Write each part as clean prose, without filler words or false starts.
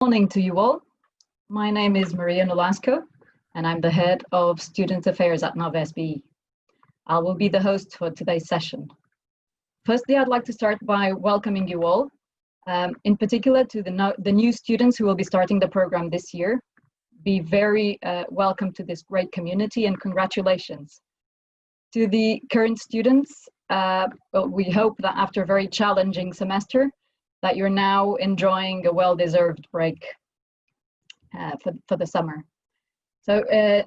Morning to you all. My name is Maria Nolasco, and I'm the head of Student Affairs at Nova SBE. I will be the host for today's session. Firstly, I'd like to start by welcoming you all, in particular to the new students who will be starting the program this year. Be very welcome to this great community and congratulations. To the current students, we hope that after a very challenging semester, that you're now enjoying a well-deserved break for the summer. So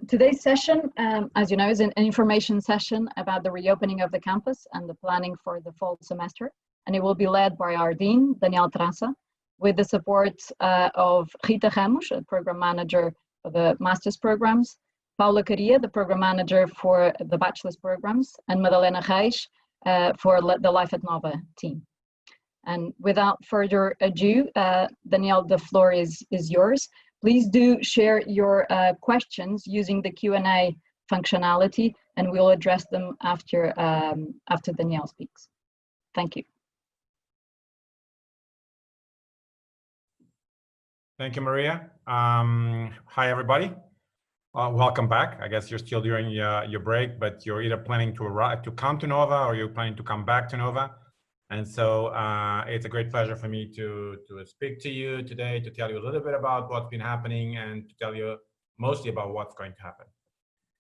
today's session, as you know, is an information session about the reopening of the campus and the planning for the fall semester. And it will be led by our Dean, Daniel Traça, with the support of Rita Ramos, the Program Manager for the Master's Programs, Paula Caria, the Program Manager for the Bachelor's Programs, and Madalena Reis for the Life at Nova team. And without further ado, Danielle, the floor is yours. Please do share your questions using the Q&A functionality, and we'll address them after Danielle speaks. Thank you. Thank you, Maria. Hi, everybody. Welcome back. I guess you're still during your break, but you're either planning to come to Nova or you're planning to come back to Nova. And so it's a great pleasure for me to speak to you today, to tell you a little bit about what's been happening and to tell you mostly about what's going to happen.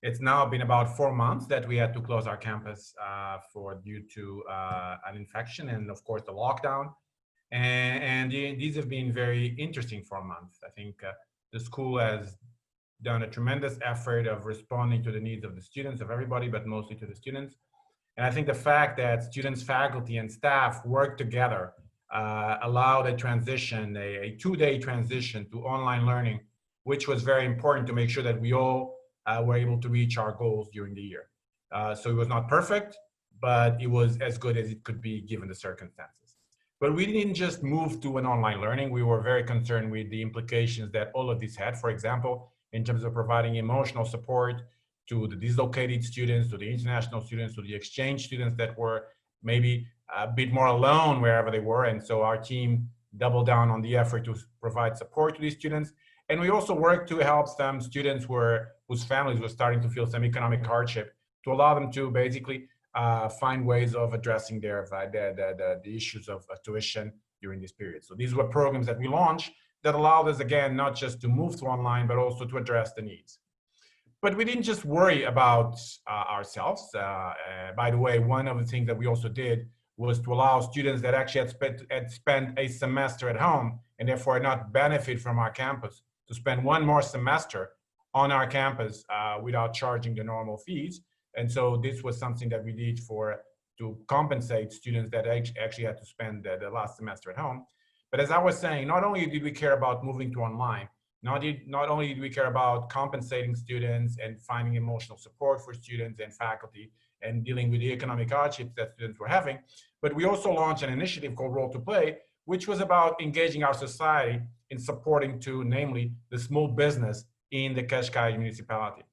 It's now been about 4 months that we had to close our campus due to an infection and of course the lockdown. And these have been very interesting 4 months. I think the school has done a tremendous effort of responding to the needs of the students, of everybody, but mostly to the students. And I think the fact that students, faculty, and staff work together allowed a transition, a 2-day transition to online learning, which was very important to make sure that we all were able to reach our goals during the year. So it was not perfect, but it was as good as it could be given the circumstances. But we didn't just move to an online learning. We were very concerned with the implications that all of this had, for example, in terms of providing emotional support to the dislocated students, to the international students, to the exchange students that were tive a bit more alone wherever they were. And so our team doubled down on the effort to provide support to these students. And we also worked to help some students whose families were starting to feel some economic hardship, to allow them to basically find ways of addressing the issues of tuition during this period. So these were programs that we launched that allowed us, again, not just to move to online, but also to address the needs. But we didn't just worry about ourselves. By the way, one of the things that we also did was to allow students that actually had spent a semester at home and therefore not benefit from our campus to spend one more semester on our campus without charging the normal fees. And so this was something that we did to compensate students that actually had to spend the last semester at home. But as I was saying, not only did we care about moving to online, not only did we care about compensating students and finding emotional support for students and faculty and dealing with the economic hardships that students were having, but we also launched an initiative called Role to Play, which was about engaging our society in supporting namely the small business in the Cascais municipality.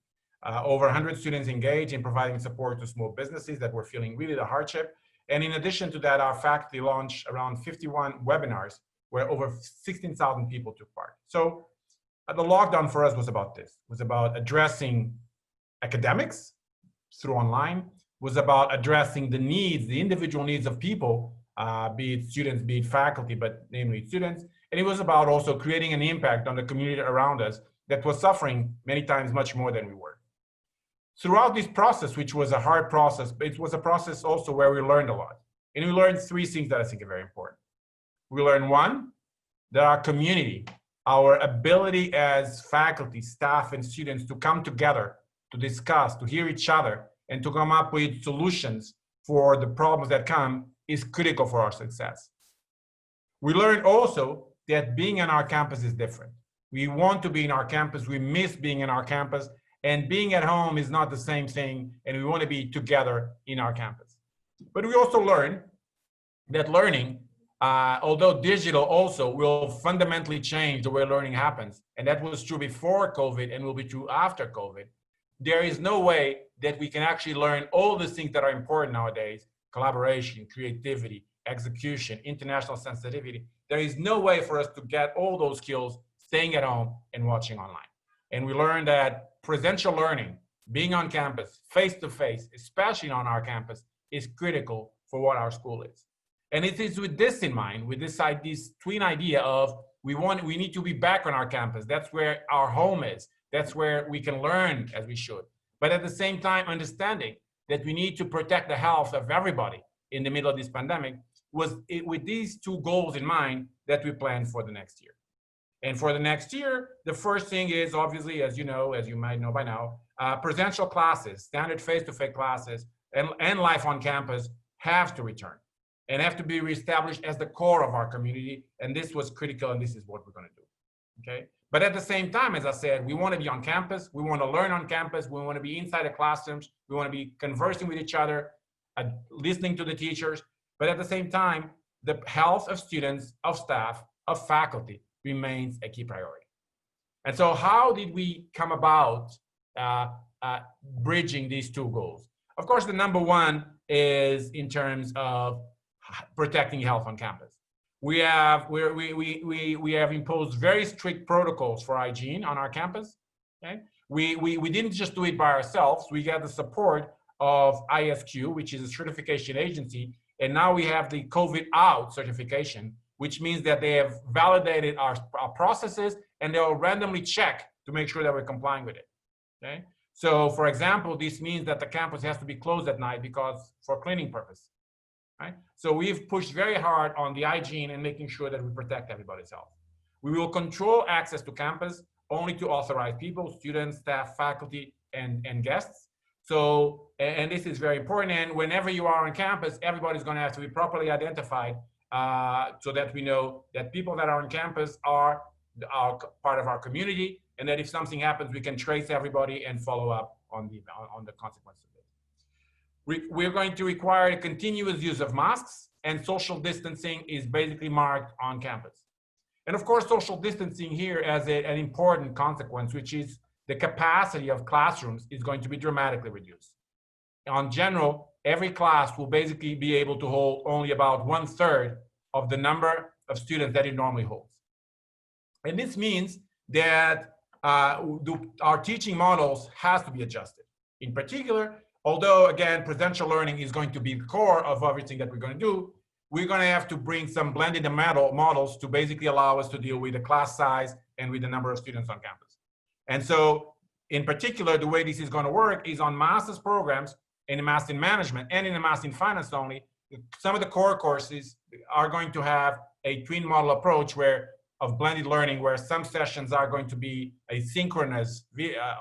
Over 100 students engaged in providing support to small businesses that were feeling really the hardship. And in addition to that, our faculty launched around 51 webinars where over 16,000 people took part. So the lockdown for us was about this. It was about addressing academics through online, was about addressing the needs, the individual needs of people, be it students, be it faculty, but namely students. And it was about also creating an impact on the community around us that was suffering many times much more than we were. Throughout this process, which was a hard process, but it was a process also where we learned a lot. And we learned 3 things that I think are very important. We learned, 1, that our community, our ability as faculty, staff, and students to come together, to discuss, to hear each other, and to come up with solutions for the problems that come is critical for our success. We learned also that being on our campus is different. We want to be in our campus, we miss being in our campus, and being at home is not the same thing, and we want to be together in our campus. But we also learned that learning, although digital also will fundamentally change the way learning happens, and that was true before COVID and will be true after COVID, there is no way that we can actually learn all the things that are important nowadays: collaboration, creativity, execution, international sensitivity. There is no way for us to get all those skills staying at home and watching online. And we learned that presential learning, being on campus, face-to-face, especially on our campus, is critical for what our school is. And it is with this in mind, with this twin idea of we need to be back on our campus. That's where our home is. That's where we can learn as we should. But at the same time, understanding that we need to protect the health of everybody in the middle of this pandemic was with these two goals in mind that we planned for the next year. And for the next year, the first thing is obviously, as you might know by now, presential classes, standard face-to-face classes, and life on campus have to return and have to be reestablished as the core of our community. And this was critical, and this is what we're going to do. Okay. But at the same time, as I said, we want to be on campus. We want to learn on campus. We want to be inside the classrooms. We want to be conversing with each other, listening to the teachers. But at the same time, the health of students, of staff, of faculty remains a key priority. And so how did we come about bridging these two goals? Of course, the number one is in terms of protecting health on campus. We have imposed very strict protocols for hygiene on our campus. Okay? We didn't just do it by ourselves. We got the support of ISQ, which is a certification agency, and now we have the COVID out certification, which means that they have validated our processes and they'll randomly check to make sure that we're complying with it. Okay? So, for example, this means that the campus has to be closed at night because for cleaning purpose. Right? So we've pushed very hard on the hygiene and making sure that we protect everybody's health. We will control access to campus only to authorized people, students, staff, faculty, and guests. So, and this is very important. And whenever you are on campus, everybody's going to have to be properly identified so that we know that people that are on campus are part of our community, and that if something happens, we can trace everybody and follow up on the consequences of it. We're going to require a continuous use of masks, and social distancing is basically marked on campus. And of course, social distancing here has an important consequence, which is the capacity of classrooms is going to be dramatically reduced. On general, every class will basically be able to hold only about 1/3 of the number of students that it normally holds. And this means that our teaching models has to be adjusted. In particular, although again, presential learning is going to be the core of everything that we're going to do, we're going to have to bring some blended models to basically allow us to deal with the class size and with the number of students on campus. And so, in particular, the way this is going to work is on master's programs in master in management and in the master in finance only. Some of the core courses are going to have a twin model approach of blended learning, where some sessions are going to be asynchronous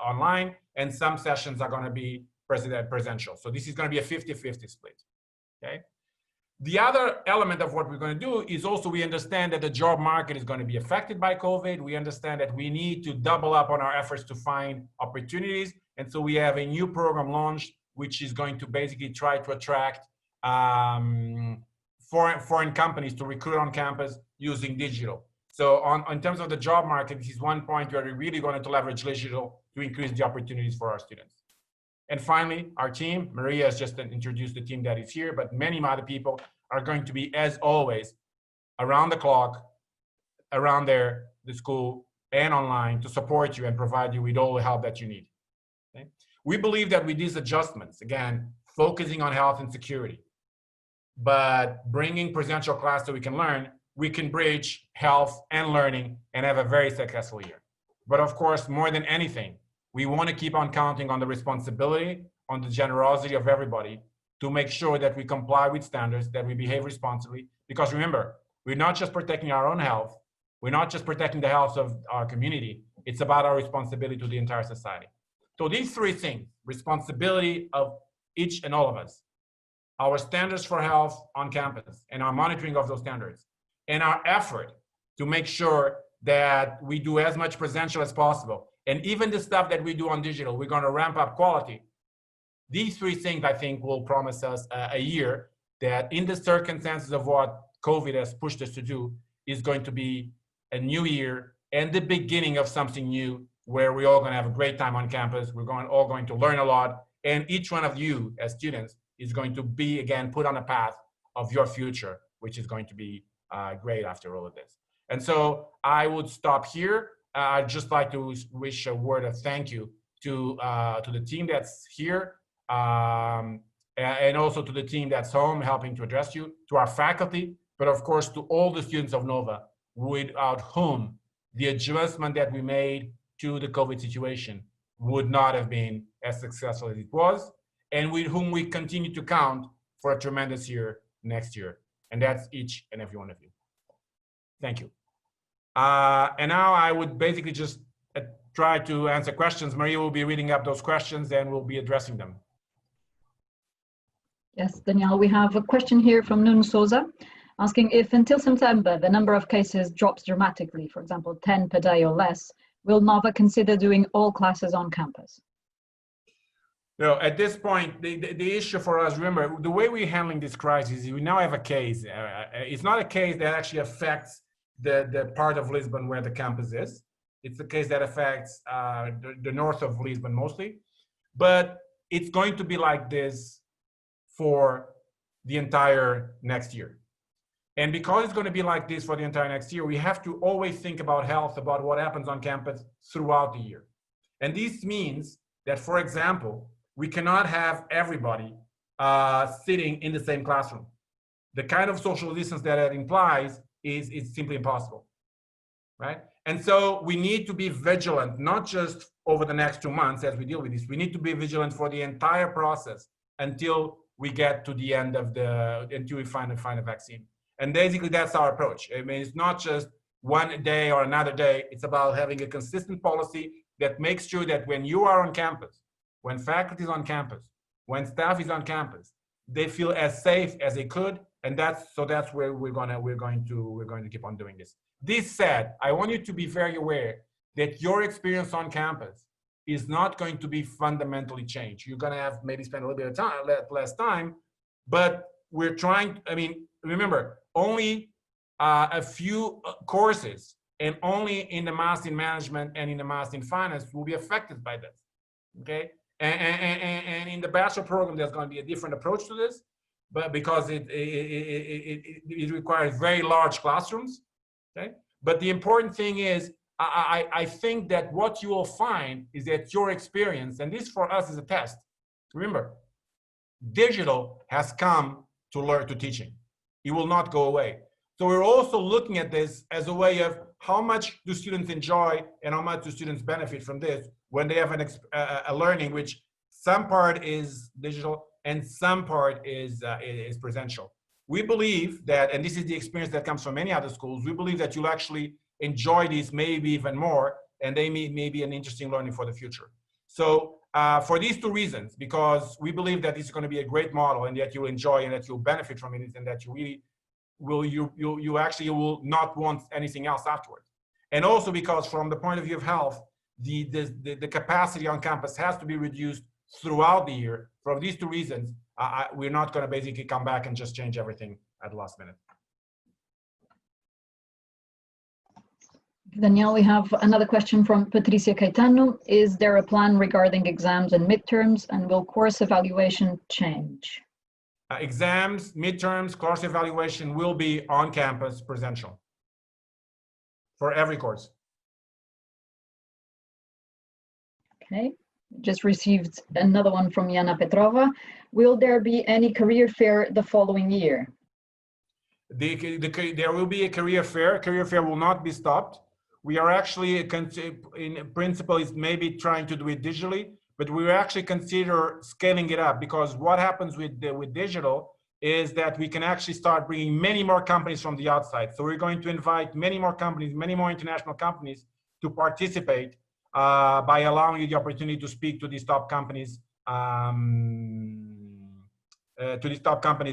online and some sessions are going to be presential. So this is going to be a 50-50 split. Okay. The other element of what we're going to do is also we understand that the job market is going to be affected by COVID. We understand that we need to double up on our efforts to find opportunities. And so we have a new program launched, which is going to basically try to attract foreign companies to recruit on campus using digital. So in terms of the job market, this is one point where we're really going to leverage digital to increase the opportunities for our students. And finally, our team, Maria has just introduced the team that is here, but many other people are going to be, as always, around the clock, around the school, and online to support you and provide you with all the help that you need. Okay? We believe that with these adjustments, again, focusing on health and security, but bringing presential class so we can learn, we can bridge health and learning and have a very successful year. But of course, more than anything, we want to keep on counting on the responsibility, on the generosity of everybody to make sure that we comply with standards, that we behave responsibly. Because remember, we're not just protecting our own health, we're not just protecting the health of our community, it's about our responsibility to the entire society. So these three things, responsibility of each and all of us, our standards for health on campus and our monitoring of those standards, and our effort to make sure that we do as much presential as possible. And even the stuff that we do on digital, we're going to ramp up quality. These three things, I think, will promise us a year that in the circumstances of what COVID has pushed us to do is going to be a new year and the beginning of something new where we're all going to have a great time on campus. We're all going to learn a lot. And each one of you as students is going to be, again, put on a path of your future, which is going to be great after all of this. And so I would stop here. I'd just like to wish a word of thank you to the team that's here, and also to the team that's home helping to address you, to our faculty, but of course to all the students of NOVA, without whom the adjustment that we made to the COVID situation would not have been as successful as it was, and with whom we continue to count for a tremendous year next year. And that's each and every one of you. Thank you. And now I would basically just try to answer questions. Maria will be reading up those questions and we'll be addressing them. Yes, Danielle, we have a question here from Nun Souza asking if until September the number of cases drops dramatically, for example, 10 per day or less, will NOVA consider doing all classes on campus? No, at this point, the issue for us, remember, the way we're handling this crisis is we now have a case. It's not a case that actually affects the part of Lisbon where the campus is. It's a case that affects the north of Lisbon mostly. But it's going to be like this for the entire next year. And because it's going to be like this for the entire next year, we have to always think about health, about what happens on campus throughout the year. And this means that, for example, we cannot have everybody sitting in the same classroom. The kind of social distance that it implies is simply impossible, right? And so we need to be vigilant, not just over the next 2 months as we deal with this. We need to be vigilant for the entire process until we get to the end of until we find a vaccine. And basically that's our approach. I mean, it's not just one day or another day. It's about having a consistent policy that makes sure that when you are on campus, when faculty is on campus, when staff is on campus, they feel as safe as they could. And that's where we're going to keep on doing this. This said, I want you to be very aware that your experience on campus is not going to be fundamentally changed. You're going to have maybe spend a little bit of time, less time, but we're trying, I mean, remember, only a few courses and only in the Master in Management and in the Master in Finance will be affected by this, okay? And in the bachelor program, there's going to be a different approach to this, but because it requires very large classrooms, okay? But the important thing is, I think that what you will find is that your experience, and this for us is a test. Remember, digital has come to teaching. It will not go away. So we're also looking at this as a way of how much do students enjoy and how much do students benefit from this when they have a learning which some part is digital and some part is presential. We believe that, and this is the experience that comes from many other schools, we believe that you'll actually enjoy these maybe even more, and they may be an interesting learning for the future. So for these two reasons, because we believe that this is going to be a great model and that you'll enjoy and that you'll benefit from it and that you really will, you actually will not want anything else afterwards. And also because from the point of view of health, the capacity on campus has to be reduced throughout the year. For these two reasons, we're not going to basically come back and just change everything at the last minute. Danielle, we have another question from Patricia Caetano. Is there a plan regarding exams and midterms, and will course evaluation change? Exams, midterms, course evaluation will be on campus presential for every course. Okay, just received another one from Yana Petrova. Will there be any career fair the following year? There will be a career fair. Career fair will not be stopped. We are actually, in principle, is maybe trying to do it digitally, but we actually consider scaling it up, because what happens with digital is that we can actually start bringing many more companies from the outside. So we're going to invite many more companies, many more international companies to participate by allowing you the opportunity to speak to these top companies,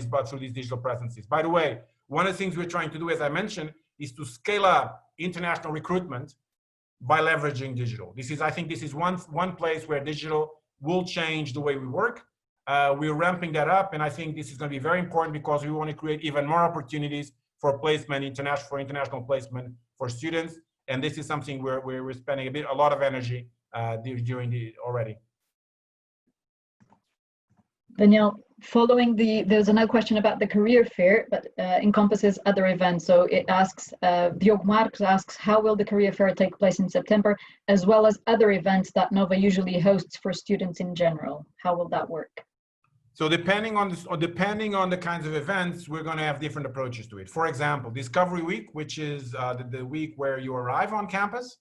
but through these digital presences. By the way, one of the things we're trying to do, as I mentioned, is to scale up international recruitment by leveraging digital. I think this is one place where digital will change the way we work. We're ramping that up, and I think this is going to be very important because we want to create even more opportunities for placement, international placement for students. And this is something we're spending a lot of energy doing already. Danielle, following there's another question about the career fair, but encompasses other events. So it asks, Diogo Marques asks, how will the career fair take place in September, as well as other events that Nova usually hosts for students in general? How will that work? So depending on this, or depending on the kinds of events, we're going to have different approaches to it. For example, Discovery Week, which is the week where you arrive on campus,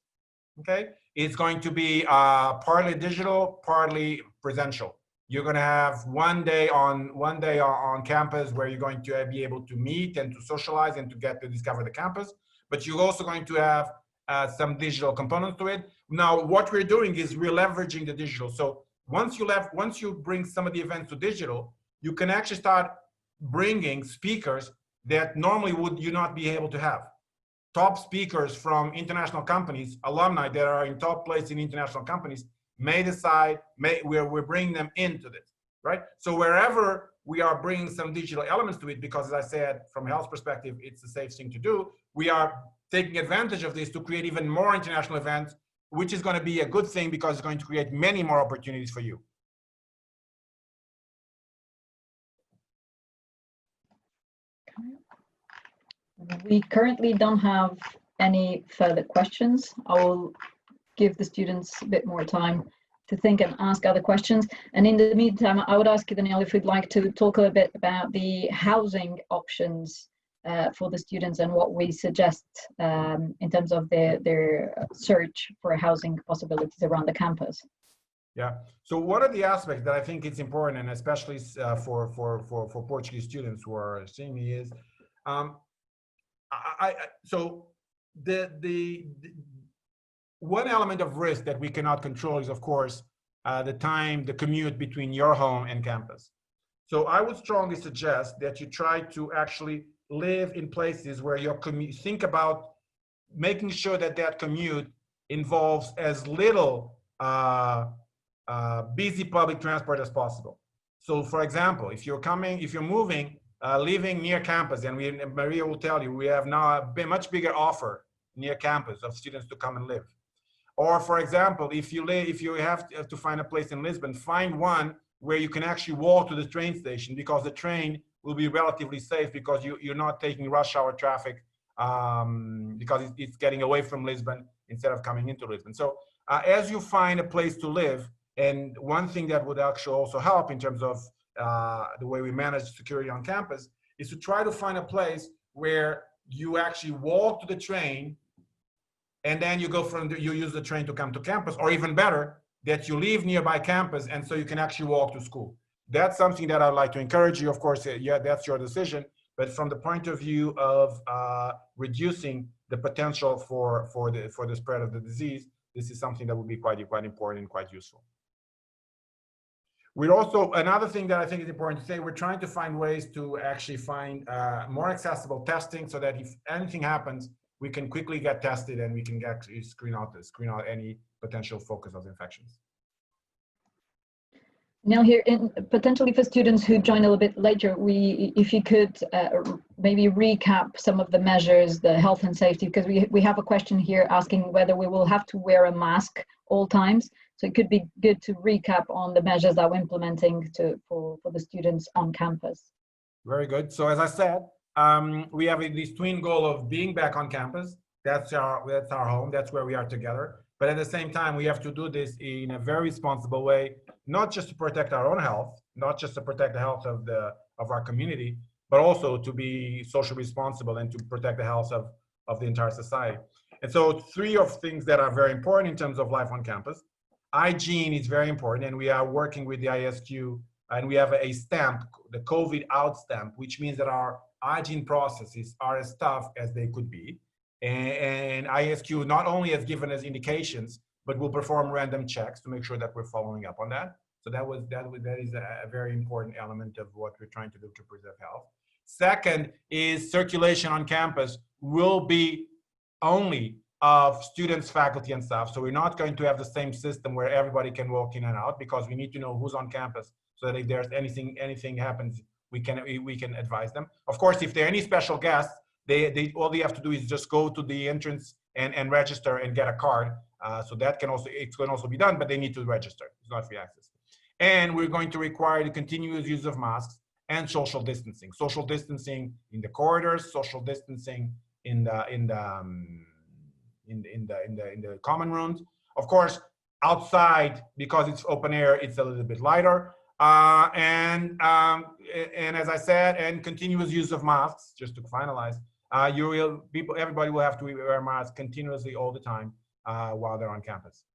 okay, it's going to be partly digital, partly presential. You're going to have one day on campus where you're going to be able to meet and to socialize and to get to discover the campus. But you're also going to have some digital components to it. Now, what we're doing is we're leveraging the digital. So once you bring some of the events to digital, you can actually start bringing speakers that normally would you not be able to have. Top speakers from international companies, alumni that are in top place in international companies, may decide, we're bringing them into this, right? So wherever we are bringing some digital elements to it, because as I said, from a health perspective, it's the safe thing to do, we are taking advantage of this to create even more international events, which is going to be a good thing because it's going to create many more opportunities for you. We currently don't have any further questions. I will give the students a bit more time to think and ask other questions. And in the meantime, I would ask you, Danielle, if you'd like to talk a little bit about the housing options for the students and what we suggest in terms of their search for housing possibilities around the campus. Yeah. So one of the aspects that I think it's important, and especially for Portuguese students who are seeing me, is so the one element of risk that we cannot control is, of course, the commute between your home and campus. So I would strongly suggest that you try to actually live in places where your commute, think about making sure that that commute involves as little busy public transport as possible. So for example, if you're moving, living near campus, and Maria will tell you, we have now a much bigger offer near campus of students to come and live. Or for example, if you have to find a place in Lisbon, find one where you can actually walk to the train station, because the train will be relatively safe because you're not taking rush hour traffic because it's getting away from Lisbon instead of coming into Lisbon. So as you find a place to live, and one thing that would actually also help in terms of the way we manage security on campus is to try to find a place where you actually walk to the train and then you you use the train to come to campus, or even better, that you leave nearby campus and so you can actually walk to school. That's something that I'd like to encourage you. Of course, yeah, that's your decision, but from the point of view of reducing the potential for the spread of the disease, this is something that would be quite important and quite useful. We're also, another thing that I think is important to say, we're trying to find ways to actually find more accessible testing so that if anything happens, we can quickly get tested and we can actually screen out any potential focus of infections. Now here, potentially for students who join a little bit later, if you could maybe recap some of the measures, the health and safety, because we have a question here asking whether we will have to wear a mask all times. So it could be good to recap on the measures that we're implementing for the students on campus. Very good. So as I said, we have this twin goal of being back on campus. That's our home. That's where we are together. But at the same time, we have to do this in a very responsible way, not just to protect our own health, not just to protect the health of our community, but also to be socially responsible and to protect the health of the entire society. And so three of things that are very important in terms of life on campus. Hygiene is very important, and we are working with the ISQ, and we have a stamp, the COVID out stamp, which means that our hygiene processes are as tough as they could be. And ISQ not only has given us indications, but will perform random checks to make sure that we're following up on that. So that is a very important element of what we're trying to do to preserve health. Second is circulation on campus will be only of students, faculty, and staff. So we're not going to have the same system where everybody can walk in and out, because we need to know who's on campus so that if there's anything happens, we can advise them. Of course, if there are any special guests, all they have to do is just go to the entrance and register and get a card. So that can also be done, but they need to register. It's not free access. And we're going to require the continuous use of masks and social distancing. Social distancing in the corridors, social distancing in the common rooms. Of course, outside, because it's open air, it's a little bit lighter. And as I said, and continuous use of masks, just to finalize, everybody will have to wear masks continuously all the time while they're on campus,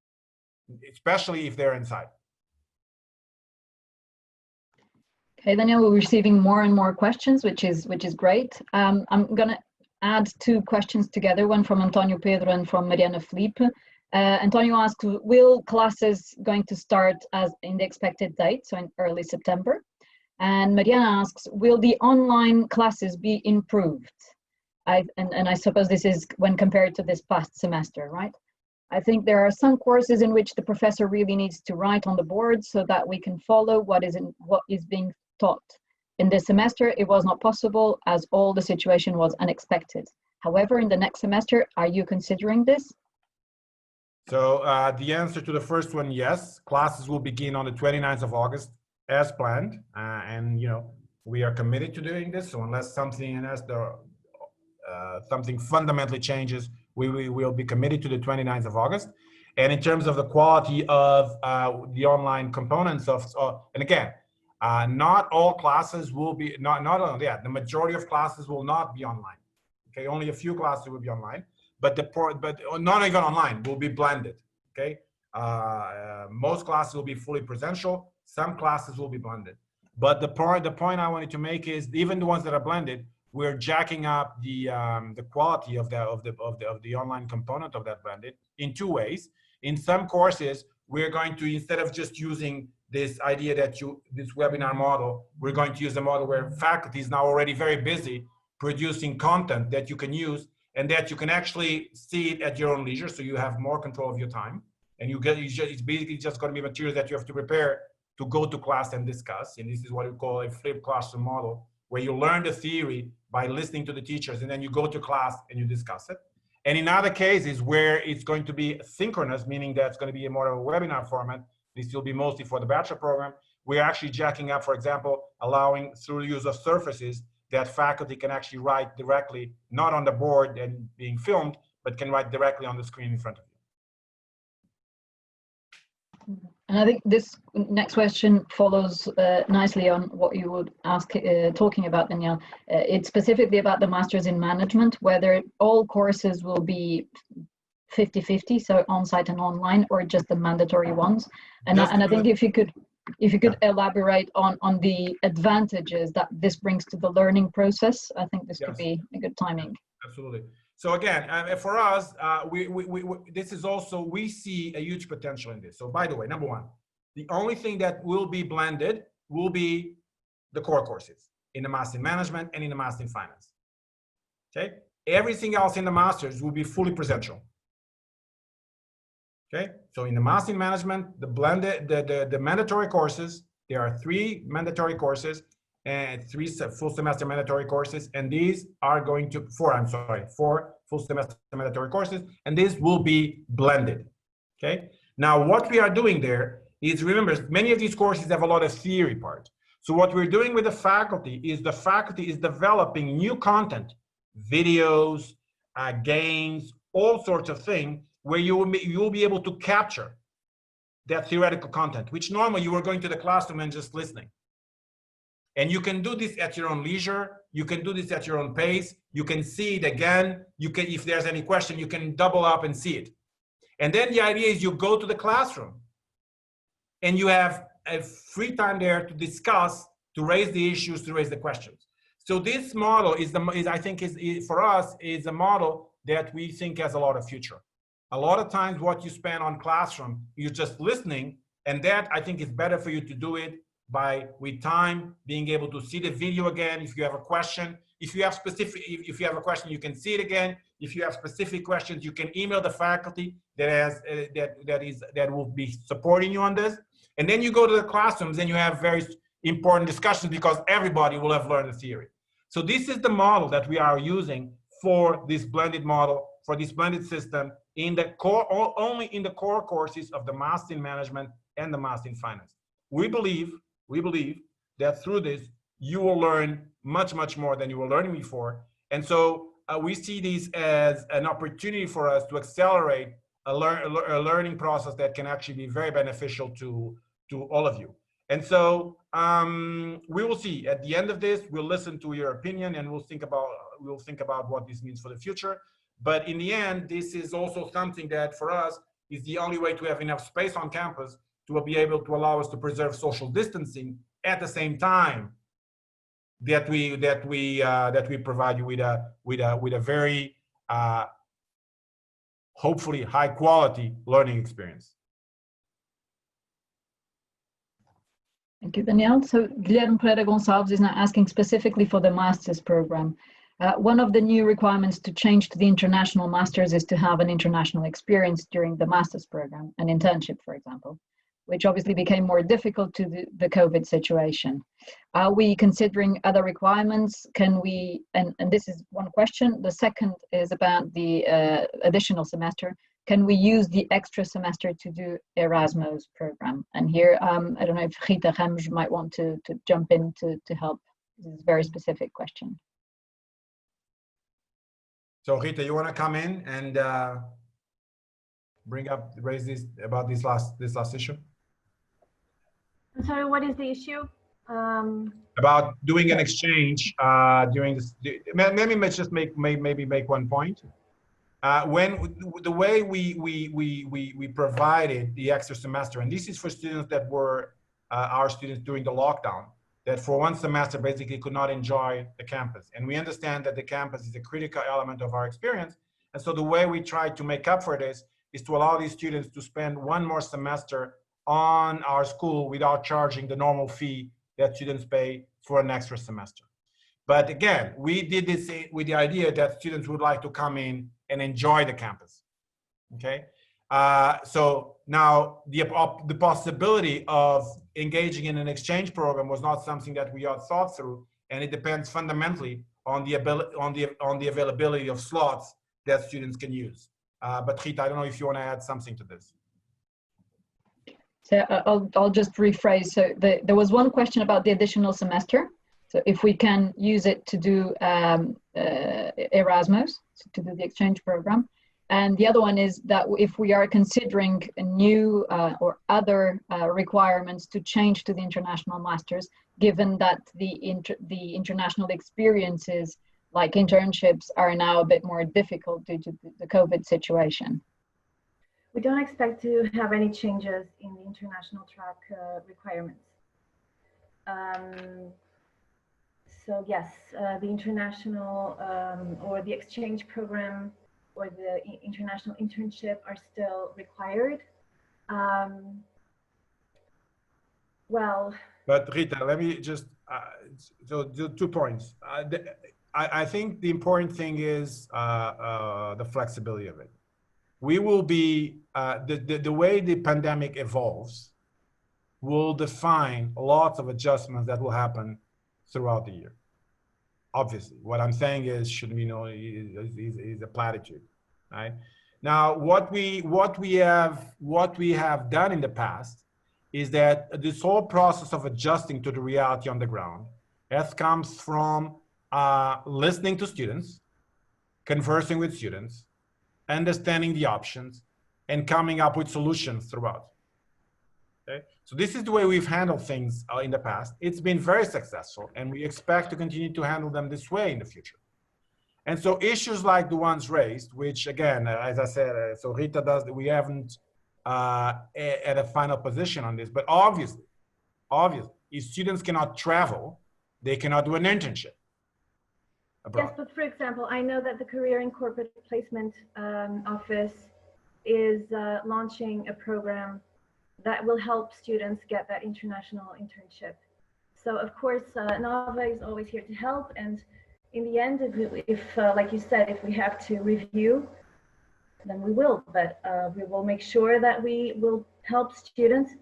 especially if they're inside. Okay, Daniel, we're receiving more and more questions, which is great. I'm gonna add two questions together, one from Antonio Pedro and from Mariana Felipe. Antonio asks, will classes going to start as in the expected date, so in early September? And Mariana asks, will the online classes be improved? And I suppose this is when compared to this past semester, right? I think there are some courses in which the professor really needs to write on the board so that we can follow what is being taught. In this semester, it was not possible as all the situation was unexpected. However, in the next semester, are you considering this? So the answer to the first one, yes. Classes will begin on the 29th of August as planned. And, you know, we are committed to doing this. So unless something something fundamentally changes, we will be committed to the 29th of August. And in terms of the quality of the online components and again, not all classes will be, the majority of classes will not be online. Okay, only a few classes will be online, but not even online, will be blended. Okay, most classes will be fully presential. Some classes will be blended. But the point I wanted to make is even the ones that are blended, we're jacking up the quality of the online component of that blended in two ways. In some courses, we're going to, instead of just using this idea that this webinar model, we're going to use a model where faculty is now already very busy producing content that you can use and that you can actually see it at your own leisure, so you have more control of your time. And it's basically just going to be material that you have to prepare to go to class and discuss. And this is what we call a flipped classroom model, where you learn the theory by listening to the teachers, and then you go to class and you discuss it. And in other cases where it's going to be synchronous, meaning that it's going to be more of a webinar format, this will be mostly for the bachelor program, we're actually jacking up, for example, allowing through the use of surfaces that faculty can actually write directly, not on the board and being filmed, but can write directly on the screen in front of you. And I think this next question follows nicely on what you would ask, talking about, Danielle. It's specifically about the Masters in Management, whether all courses will be 50-50, so on-site and online, or just the mandatory ones. And I think if you could elaborate on the advantages that this brings to the learning process, I think this could be a good timing. Absolutely. So again, for us, this is also, we see a huge potential in this. So by the way, number one, the only thing that will be blended will be the core courses in the Master in Management and in the Master in Finance. Okay? Everything else in the Masters will be fully presential. Okay? So in the Master in Management, the blended, the mandatory courses, there are 3 mandatory courses and 3 full semester mandatory courses, and these are going to 4 full semester mandatory courses, and these will be blended. Okay, now what we are doing there is, remember, many of these courses have a lot of theory part. So what we're doing with the faculty is developing new content, videos, games, all sorts of things, where you will be able to capture that theoretical content, which normally you were going to the classroom and just listening. And you can do this at your own leisure. You can do this at your own pace. You can see it again. You can, if there's any question, you can double up and see it. And then the idea is you go to the classroom and you have a free time there to discuss, to raise the issues, to raise the questions. So this model I think for us is a model that we think has a lot of future. A lot of times what you spend on classroom, you're just listening, and that I think is better for you to do it with time, being able to see the video again. If you have a question, if you have a question, you can see it again. If you have specific questions, you can email the faculty that will be supporting you on this. And then you go to the classrooms and you have very important discussions because everybody will have learned the theory. So this is the model that we are using for this blended model, for this blended system in the core, only in the core courses of the Master in Management and the Master in Finance. we believe that through this, you will learn much more than you were learning before. And so we see these as an opportunity for us to accelerate a learning process that can actually be very beneficial to all of you. And so we will see at the end of this, we'll listen to your opinion and we'll think about what this means for the future. But in the end, this is also something that for us is the only way to have enough space on campus to be able to allow us to preserve social distancing at the same time that we provide you with a very hopefully high quality learning experience. Thank you, Daniel. So Guilherme Pereira Gonçalves is now asking specifically for the master's program. One of the new requirements to change to the international masters is to have an international experience during the master's program, an internship, for example, which obviously became more difficult to the COVID situation. Are we considering other requirements? Can we, and this is one question. The second is about the additional semester. Can we use the extra semester to do Erasmus program? And here, I don't know if Rita Ramos might want to jump in to help. This is a very specific question. So Rita, you want to come in and raise this about this last issue? I'm sorry, what is the issue? About doing an exchange during this. Maybe let's just make one point. When the way we provided the extra semester, and this is for students that were our students during the lockdown, that for one semester basically could not enjoy the campus. And we understand that the campus is a critical element of our experience. And so the way we try to make up for this is to allow these students to spend one more semester on our school without charging the normal fee that students pay for an extra semester. But again, we did this with the idea that students would like to come in and enjoy the campus, okay? So now the possibility of engaging in an exchange program was not something that we had thought through, and it depends fundamentally on the availability of slots that students can use. But Rita, I don't know if you want to add something to this. So I'll just rephrase. So there was one question about the additional semester. So if we can use it to do Erasmus, to do the exchange program. And the other one is that if we are considering a new or other requirements to change to the international masters, given that the international experiences like internships are now a bit more difficult due to the COVID situation. We don't expect to have any changes in the international track requirements. So yes, the international or the exchange program or the international internship are still required. Well. But Rita, let me just, so 2 points. I think the important thing is the flexibility of it. We will be, the way the pandemic evolves will define lots of adjustments that will happen throughout the year. Obviously, what I'm saying is, should we know, is a platitude, right? Now, what we have done in the past is that this whole process of adjusting to the reality on the ground comes from listening to students, conversing with students, understanding the options, and coming up with solutions throughout. Okay? So this is the way we've handled things in the past. It's been very successful, and we expect to continue to handle them this way in the future. And so issues like the ones raised, which again, as I said, so Rita does, we haven't at a final position on this, but obviously, if students cannot travel, they cannot do an internship abroad. Yes, but for example, I know that the Career and Corporate Placement Office is launching a program that will help students get that international internship. So of course, NAVA is always here to help. And in the end, if like you said, if we have to review, then we will. But we will make sure that we will help students.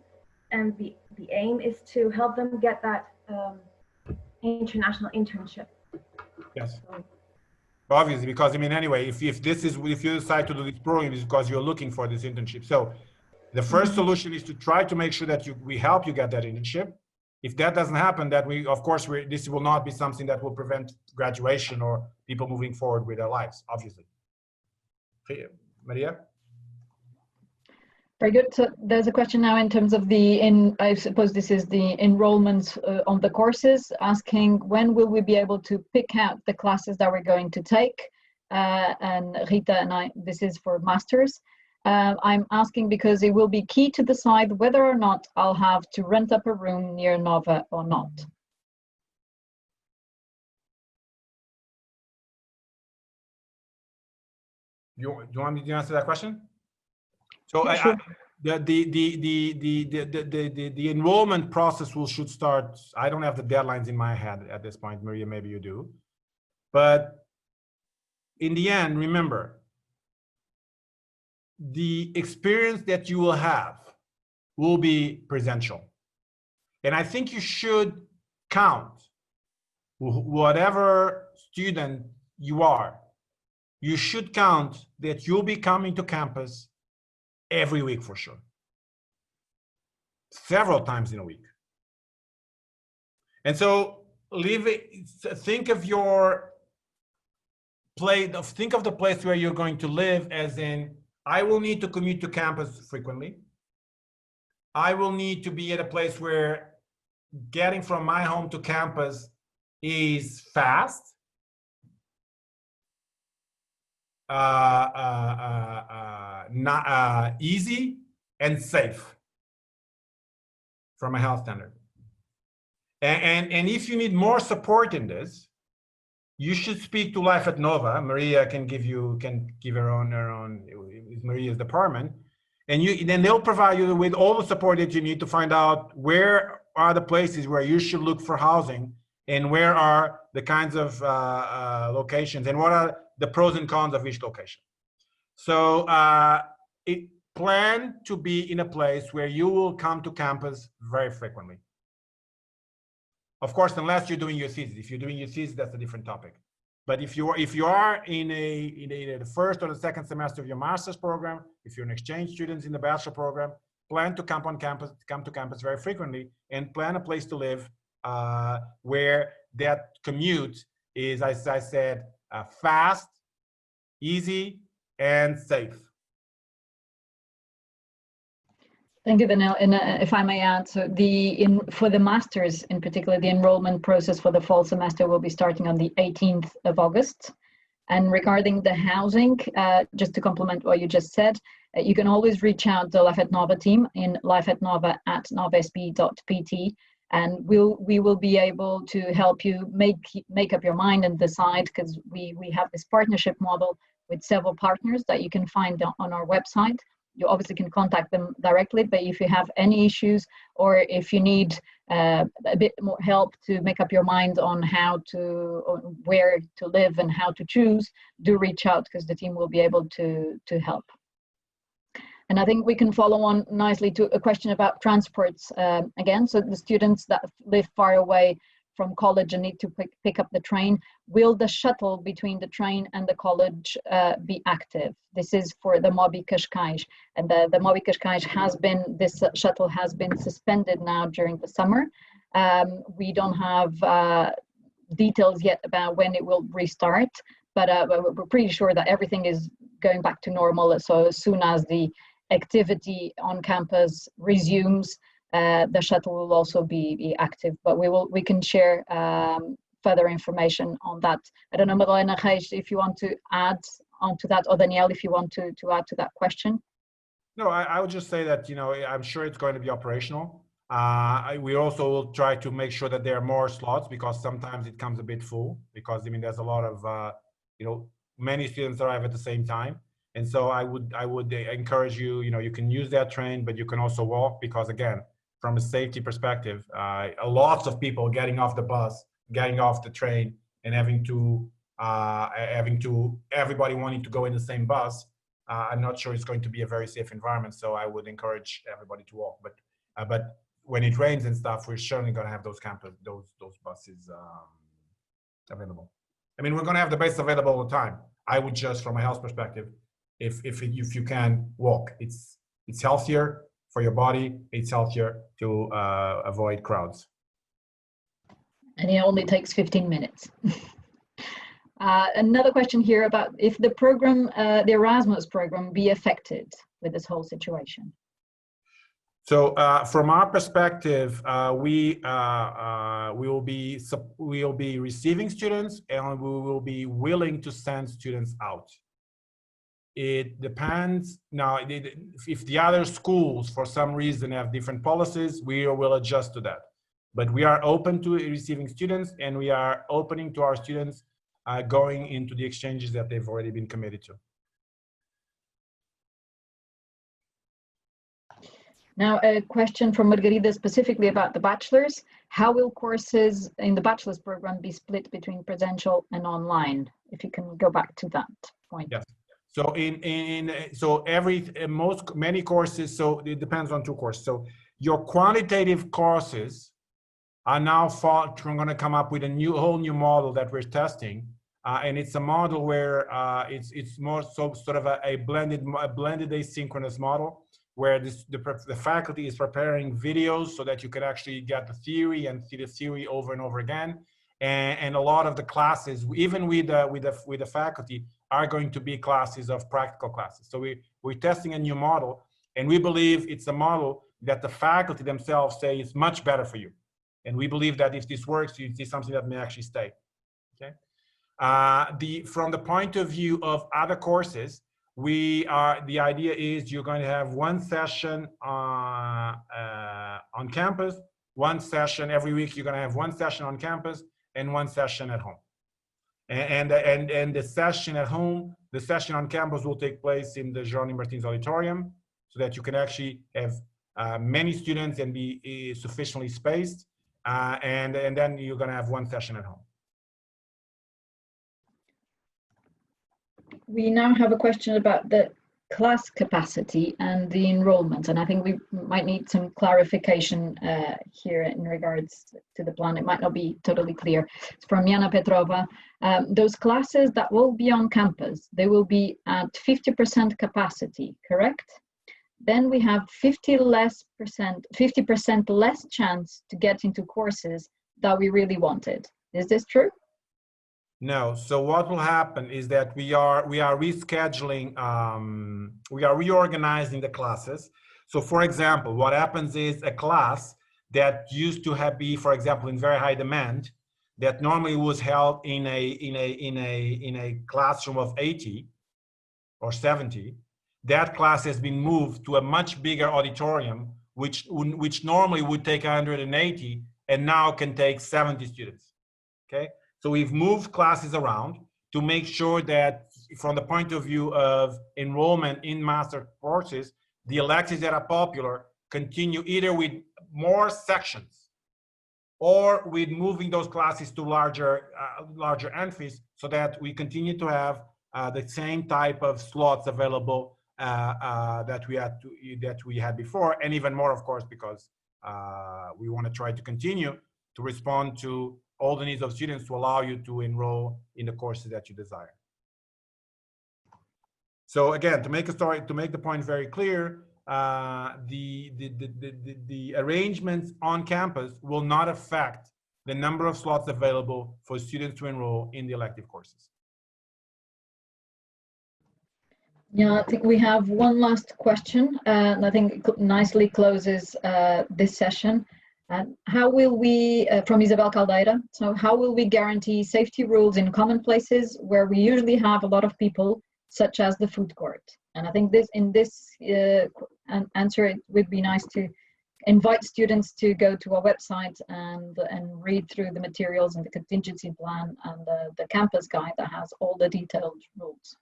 And the aim is to help them get that international internship. Yes. Obviously, because I mean, anyway, if you decide to do this program, it's because you're looking for this internship. So The first solution is to try to make sure that we help you get that internship. If that doesn't happen, that this will not be something that will prevent graduation or people moving forward with their lives, obviously. Maria? Very good. So there's a question now in terms of I suppose this is the enrollments on the courses, asking when will we be able to pick out the classes that we're going to take? And Rita and I, this is for masters. I'm asking because it will be key to decide whether or not I'll have to rent up a room near Nova or not. You want me to answer that question? So Yeah, sure. the enrollment process should start. I don't have the deadlines in my head at this point, Maria, maybe you do. But in the end, remember, the experience that you will have will be presential. And I think you should count whatever student you are. You should count that you'll be coming to campus every week for sure. Several times in a week. And so think of your place, think of the place where you're going to live as in, I will need to commute to campus frequently. I will need to be at a place where getting from my home to campus is fast, not easy, and safe from a health standard. And if you need more support in this, you should speak to Life at Nova. Maria can give her own is Maria's department, and then they'll provide you with all the support that you need to find out where are the places where you should look for housing, and where are the kinds of locations, and what are the pros and cons of each location. So plan to be in a place where you will come to campus very frequently. Of course, unless you're doing your thesis. If you're doing your thesis, that's a different topic. But if you are in the first or the second semester of your master's program, if you're an exchange student in the bachelor program, plan to come to campus very frequently, and plan a place to live where that commute is, as I said, fast, easy, and safe. Thank you, Daniel. And if I may add, so for the masters in particular, the enrollment process for the fall semester will be starting on the 18th of August. And regarding the housing, just to complement what you just said, you can always reach out to the Life at Nova team in lifeatnova@novasb.pt, and we will be able to help you make up your mind and decide, because we have this partnership model with several partners that you can find on our website. You obviously can contact them directly, but if you have any issues, or if you need a bit more help to make up your mind on where to live and how to choose, do reach out, because the team will be able to help. And I think we can follow on nicely to a question about transports again. So the students that live far away from college and need to pick up the train, will the shuttle between the train and the college be active? This is for the Mobi Cascais, and the Mobi Cascais this shuttle has been suspended now during the summer. We don't have details yet about when it will restart, but we're pretty sure that everything is going back to normal. So as soon as the activity on campus resumes, the shuttle will also be active, but we can share further information on that. I don't know, Madalena Reis, if you want to add onto that, or Danielle, if you want to add to that question. No, I would just say that, I'm sure it's going to be operational. We also will try to make sure that there are more slots, because sometimes it comes a bit full, because there's a lot of many students arrive at the same time. And so I would encourage you, you can use that train, but you can also walk, because again, from a safety perspective, lots of people getting off the bus, getting off the train, and having to everybody wanting to go in the same bus. I'm not sure it's going to be a very safe environment. So I would encourage everybody to walk. But when it rains and stuff, we're certainly going to have those buses available. I mean, we're going to have the bus available all the time. I would just, from a health perspective, if you can walk, it's It's healthier for your body. It's healthier to avoid crowds. And it only takes 15 minutes. Another question here about if the program, the Erasmus program, be affected with this whole situation. So from our perspective, we will be receiving students, and we will be willing to send students out. It depends. Now, if the other schools, for some reason, have different policies, we will adjust to that. But we are open to receiving students, and we are opening to our students going into the exchanges that they've already been committed to. Now, a question from Margarida specifically about the bachelor's. How will courses in the bachelor's program be split between presential and online? If you can go back to that point. Yes. So many courses, so it depends on two courses. So your quantitative courses are now going to come up with a whole new model that we're testing. And it's a model where it's more sort of a blended asynchronous model, where the faculty is preparing videos so that you can actually get the theory and see the theory over and over again. And a lot of the classes, even with the faculty, are going to be classes of practical classes. So we're testing a new model, and we believe it's a model that the faculty themselves say is much better for you. And we believe that if this works, you see something that may actually stay. Okay. From the point of view of other courses, the idea is you're going to have one session on campus, one session every week. You're going to have one session on campus and one session at home. And the session at home, the session on campus will take place in the Jean Martins Auditorium, so that you can actually have many students and be sufficiently spaced. And then you're going to have one session at home. We now have a question about the class capacity and the enrollment, and I think we might need some clarification here in regards to the plan. It might not be totally clear. It's from Jana Petrova. Those classes that will be on campus, they will be at 50% capacity, correct? Then we have 50% less chance to get into courses that we really wanted. Is this true? No. So what will happen is that we are rescheduling, we are reorganizing the classes. So for example, what happens is a class that used to be, for example, in very high demand, that normally was held in a classroom of 80 or 70, that class has been moved to a much bigger auditorium, which normally would take 180 and now can take 70 students. Okay. So we've moved classes around to make sure that from the point of view of enrollment in master courses, the electives that are popular continue either with more sections or with moving those classes to larger amphitheaters, so that we continue to have the same type of slots available that we had before, and even more, of course, because we want to try to continue to respond to all the needs of students to allow you to enroll in the courses that you desire. So again, to make the point very clear, the arrangements on campus will not affect the number of slots available for students to enroll in the elective courses. Yeah, I think we have one last question, and I think it nicely closes this session. How will we, from Isabel Caldeira, so how will we guarantee safety rules in common places where we usually have a lot of people, such as the food court? And I think in this answer, it would be nice to invite students to go to our website and read through the materials and the contingency plan and the campus guide that has all the detailed rules.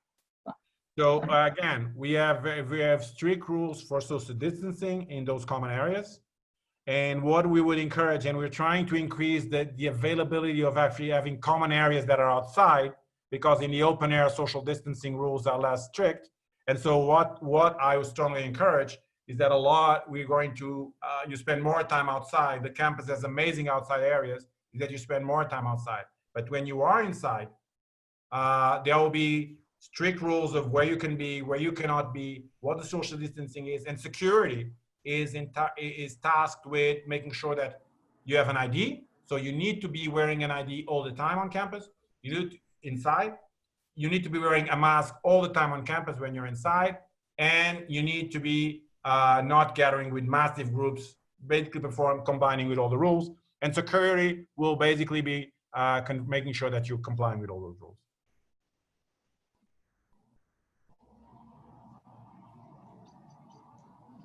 So again, we have strict rules for social distancing in those common areas. And what we would encourage, and we're trying to increase the availability of actually having common areas that are outside, because in the open air, social distancing rules are less strict. And so what I would strongly encourage is that we're going to, you spend more time outside. The campus has amazing outside areas, is that you spend more time outside. But when you are inside, there will be strict rules of where you can be, where you cannot be, what the social distancing is, and security is tasked with making sure that you have an ID. So you need to be wearing an ID all the time on campus. You do it inside. You need to be wearing a mask all the time on campus when you're inside, and you need to be not gathering with massive groups, basically combining with all the rules. And security will basically be making sure that you're complying with all those rules.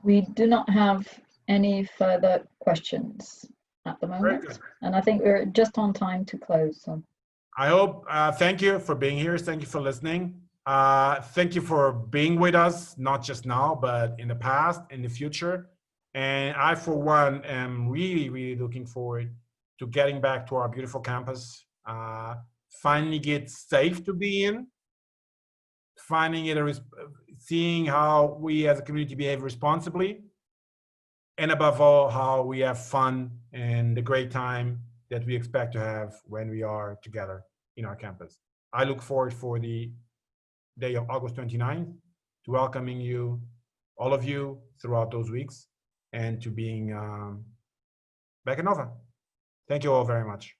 We do not have any further questions at the moment, and I think we're just on time to close. So I hope, thank you for being here. Thank you for listening. Thank you for being with us, not just now, but in the past, in the future. And I, for one, am really, really looking forward to getting back to our beautiful campus, finding it safe to be in, finding it, seeing how we as a community behave responsibly, and above all, how we have fun and the great time that we expect to have when we are together in our campus. I look forward for the day of August 29th to welcoming you, all of you, throughout those weeks, and to being back in Nova. Thank you all very much.